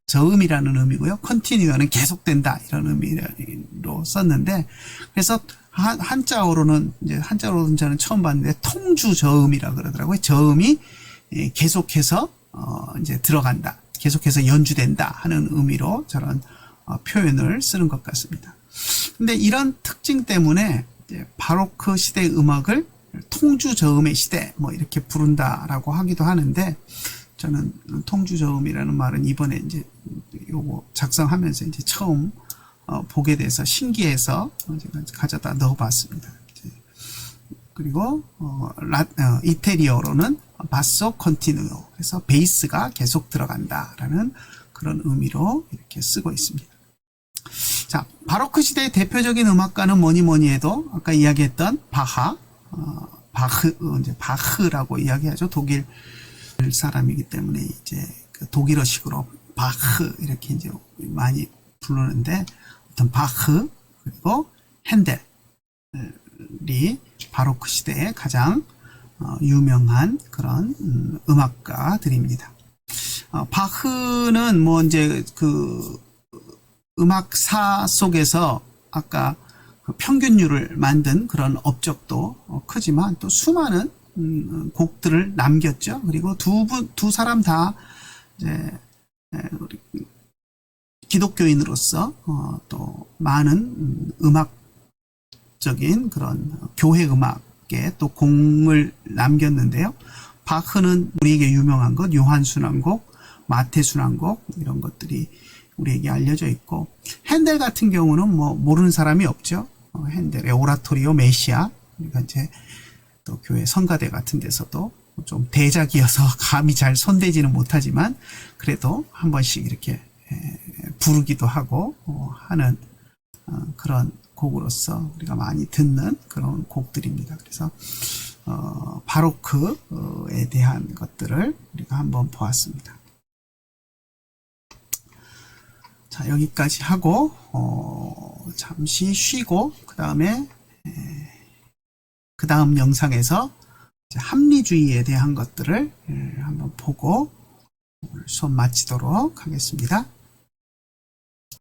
저음이라는 의미고요. 컨티뉴어는 계속된다 이런 의미로 썼는데 그래서 한자어로는 저는 처음 봤는데 통주 저음이라 그러더라고요. 저음이 계속해서 이제 들어간다, 계속해서 연주된다 하는 의미로 저런 표현을 쓰는 것 같습니다. 근데 이런 특징 때문에 이제 바로크 시대의 음악을 통주 저음의 시대 이렇게 부른다라고 하기도 하는데 저는 통주 저음이라는 말은 이번에 이제 요거 작성하면서 이제 처음 보게 돼서 신기해서 제가 가져다 넣어봤습니다. 그리고 이태리어로는 바소 컨티누오, 그래서 베이스가 계속 들어간다라는 그런 의미로 이렇게 쓰고 있습니다. 자, 바로크 시대의 대표적인 음악가는 뭐니 해도 아까 이야기했던 이제 바흐라고 이야기하죠. 독일 사람이기 때문에 이제 그 독일어식으로 바흐 이렇게 이제 많이 부르는데, 어떤 바흐 그리고 핸델이 바로크 시대에 가장 유명한 그런 음악가들입니다. 바흐는 뭐 이제 그 음악사 속에서 아까 그 평균율을 만든 그런 업적도 크지만 또 수많은 곡들을 남겼죠. 그리고 두 사람 다 이제 기독교인으로서 또 많은 음악적인 그런 교회 음악에 또 공을 남겼는데요. 바흐는 우리에게 유명한 것, 요한 순환곡, 마태 순환곡 이런 것들이 우리에게 알려져 있고, 핸델 같은 경우는 뭐 모르는 사람이 없죠. 핸델의 오라토리오 메시아, 그러니까 이제 또 교회 성가대 같은 데서도 좀 대작이어서 감히 잘 손대지는 못하지만 그래도 한 번씩 이렇게 부르기도 하고 하는 그런 곡으로서 우리가 많이 듣는 그런 곡들입니다. 그래서 바로크에 대한 것들을 우리가 한번 보았습니다. 자, 여기까지 하고 잠시 쉬고 그 다음 영상에서 합리주의에 대한 것들을 한번 보고 수업 마치도록 하겠습니다.